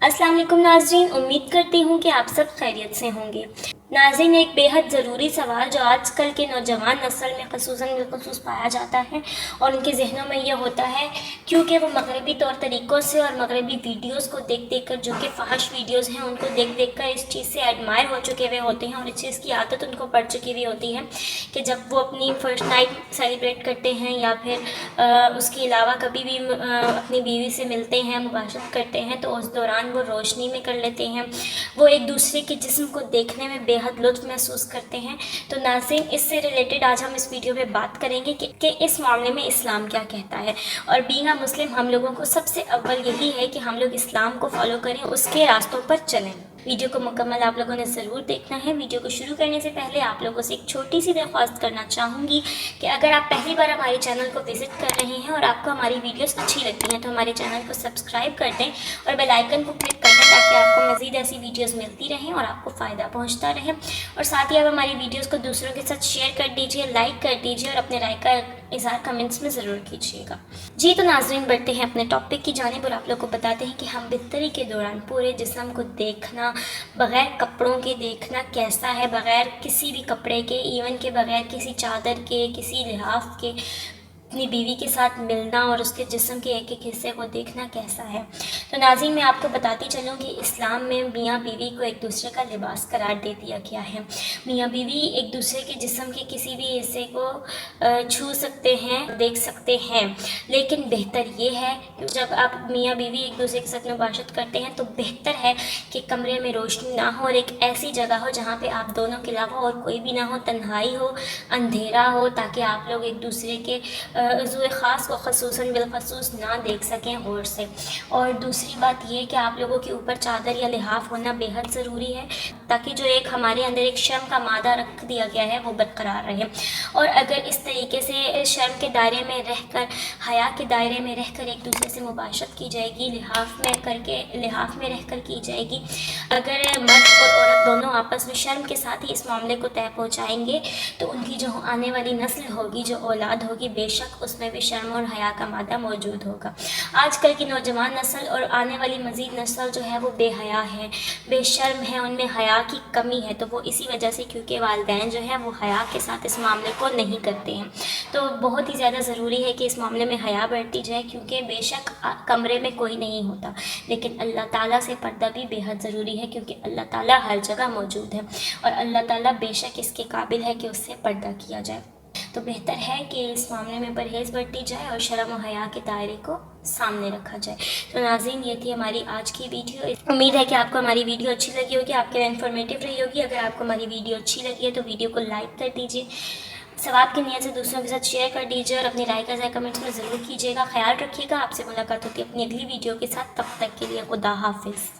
अस्सलाम वालेकुम नाज़रीन, उम्मीद करती हूँ कि आप सब खैरियत से होंगे। नाज़रीन, एक बेहद ज़रूरी सवाल जो आजकल के नौजवान नस्ल में बिलखसूस पाया जाता है और उनके जहनों में यह होता है, क्योंकि वो मगरबी तौर तरीक़ों से और मगरबी वीडियोज़ को देख कर, जो कि फ़ाहिश वीडियोज़ हैं, उनको देख कर इस चीज़ से एडमायर हो चुके हुए होते हैं और इस चीज़ की आदत उनको पड़ चुकी हुई होती है कि जब वो अपनी फ़र्स्ट नाइट सेलिब्रेट करते हैं या फिर उसके अलावा कभी भी अपनी बीवी से मिलते हैं, मुबाशरत करते हैं, तो उस दौरान वो रोशनी में कर लेते हैं। वो एक दूसरे के जिस्म को देखने में बेहद लुत्फ़ महसूस करते हैं। तो नाज़रीन, इससे रिलेटेड आज हम इस वीडियो में बात करेंगे कि इस मामले में इस्लाम क्या कहता है। और बीइंग अ मुस्लिम, हम लोगों को सबसे अव्वल यही है कि हम लोग इस्लाम को फॉलो करें, उसके रास्तों पर चलें। वीडियो को मुकम्मल आप लोगों ने ज़रूर देखना है। वीडियो को शुरू करने से पहले आप लोगों से एक छोटी सी दरख्वास्त करना चाहूँगी कि अगर आप पहली बार हमारे चैनल को विज़िट कर रहे हैं और आपको हमारी वीडियोस अच्छी लगती हैं तो हमारे चैनल को सब्सक्राइब कर दें और बेल आइकन को क्लिक कर दें ताकि आपको मज़ीद ऐसी वीडियोस मिलती रहें और आपको फ़ायदा पहुँचता रहे। और साथ ही आप हमारी वीडियोस को दूसरों के साथ शेयर कर दीजिए, लाइक कर दीजिए और अपने राय का इज़हार कमेंट्स में ज़रूर कीजिएगा। जी तो नाज़रीन, बढ़ते हैं अपने टॉपिक की जानिब और आप लोग को बताते हैं कि हम बिस्तरी के दौरान पूरे जिस्म को देखना, बग़ैर कपड़ों के देखना कैसा है, बग़ैर किसी भी कपड़े के, इवन के बग़ैर किसी चादर के, किसी लिहाफ के अपनी बीवी के साथ मिलना और उसके जिस्म के एक एक हिस्से को देखना कैसा है। तो नाज़रीन, मैं आपको बताती चलूँ कि इस्लाम में मियाँ बीवी को एक दूसरे का लिबास करार दे दिया गया है। मियाँ बीवी एक दूसरे के जिस्म के किसी भी हिस्से को छू सकते हैं, देख सकते हैं, लेकिन बेहतर ये है कि जब आप मियाँ बीवी एक दूसरे के साथ मुबाशरत करते हैं तो बेहतर है कि कमरे में रोशनी ना हो और एक ऐसी जगह हो जहाँ पे आप दोनों के अलावा और कोई भी ना हो, तन्हाई हो, अंधेरा हो, ताकि आप लोग एक दूसरे के उज़्व ख़ास को ख़ुसूसन बिलख़सूस ना देख सकें गौर से। और दूसरी बात ये कि आप लोगों के ऊपर चादर या लिहाफ होना बेहद ज़रूरी है ताकि जो एक हमारे अंदर एक शर्म का मादा रख दिया गया है वो बरकरार रहे। और अगर इस तरीके से शर्म के दायरे में रहकर, हया के दायरे में रहकर एक दूसरे से मुबाशरत की जाएगी, लिहाफ में रहकर की जाएगी, अगर मर्द और औरत दोनों आपस में शर्म के साथ ही इस मामले को तय पहुँचाएँगे तो उनकी जो आने वाली नस्ल होगी, जो औलाद होगी, बेशक उसमें भी शर्म और हया का मादा मौजूद होगा। आजकल की नौजवान नस्ल और आने वाली मज़ीद नस्ल जो है वो बेहया है, बेशर्म है, उनमें हया की कमी है। तो वो इसी वजह से, क्योंकि वालिदैन जो है वो हया के साथ इस मामले को नहीं करते हैं, तो बहुत ही ज़्यादा ज़रूरी है कि इस मामले में हया बरती जाए, क्योंकि बेशक कमरे में कोई नहीं होता, लेकिन अल्लाह ताला से पर्दा भी बेहद ज़रूरी है, क्योंकि अल्लाह ताला हर जगह मौजूद है और अल्लाह ताला बेशक इसके काबिल है कि उससे पर्दा किया जाए। तो बेहतर है कि इस मामले में परहेज़ बरती जाए और शर्म और हया के दायरे को सामने रखा जाए। तो नाज़रीन, ये थी हमारी आज की वीडियो। उम्मीद है कि आपको हमारी वीडियो अच्छी लगी होगी, आपके लिए इन्फॉर्मेटिव रही होगी। अगर आपको हमारी वीडियो अच्छी लगी है तो वीडियो को लाइक कर दीजिए, सवाब की नीयत से दूसरों के साथ शेयर कर दीजिए और अपनी राय का ज़रा कमेंट्स में ज़रूर कीजिएगा। ख्याल रखिएगा। आपसे मुलाकात होती है अपनी अगली वीडियो के साथ। तब तक के लिए खुदा हाफिज़।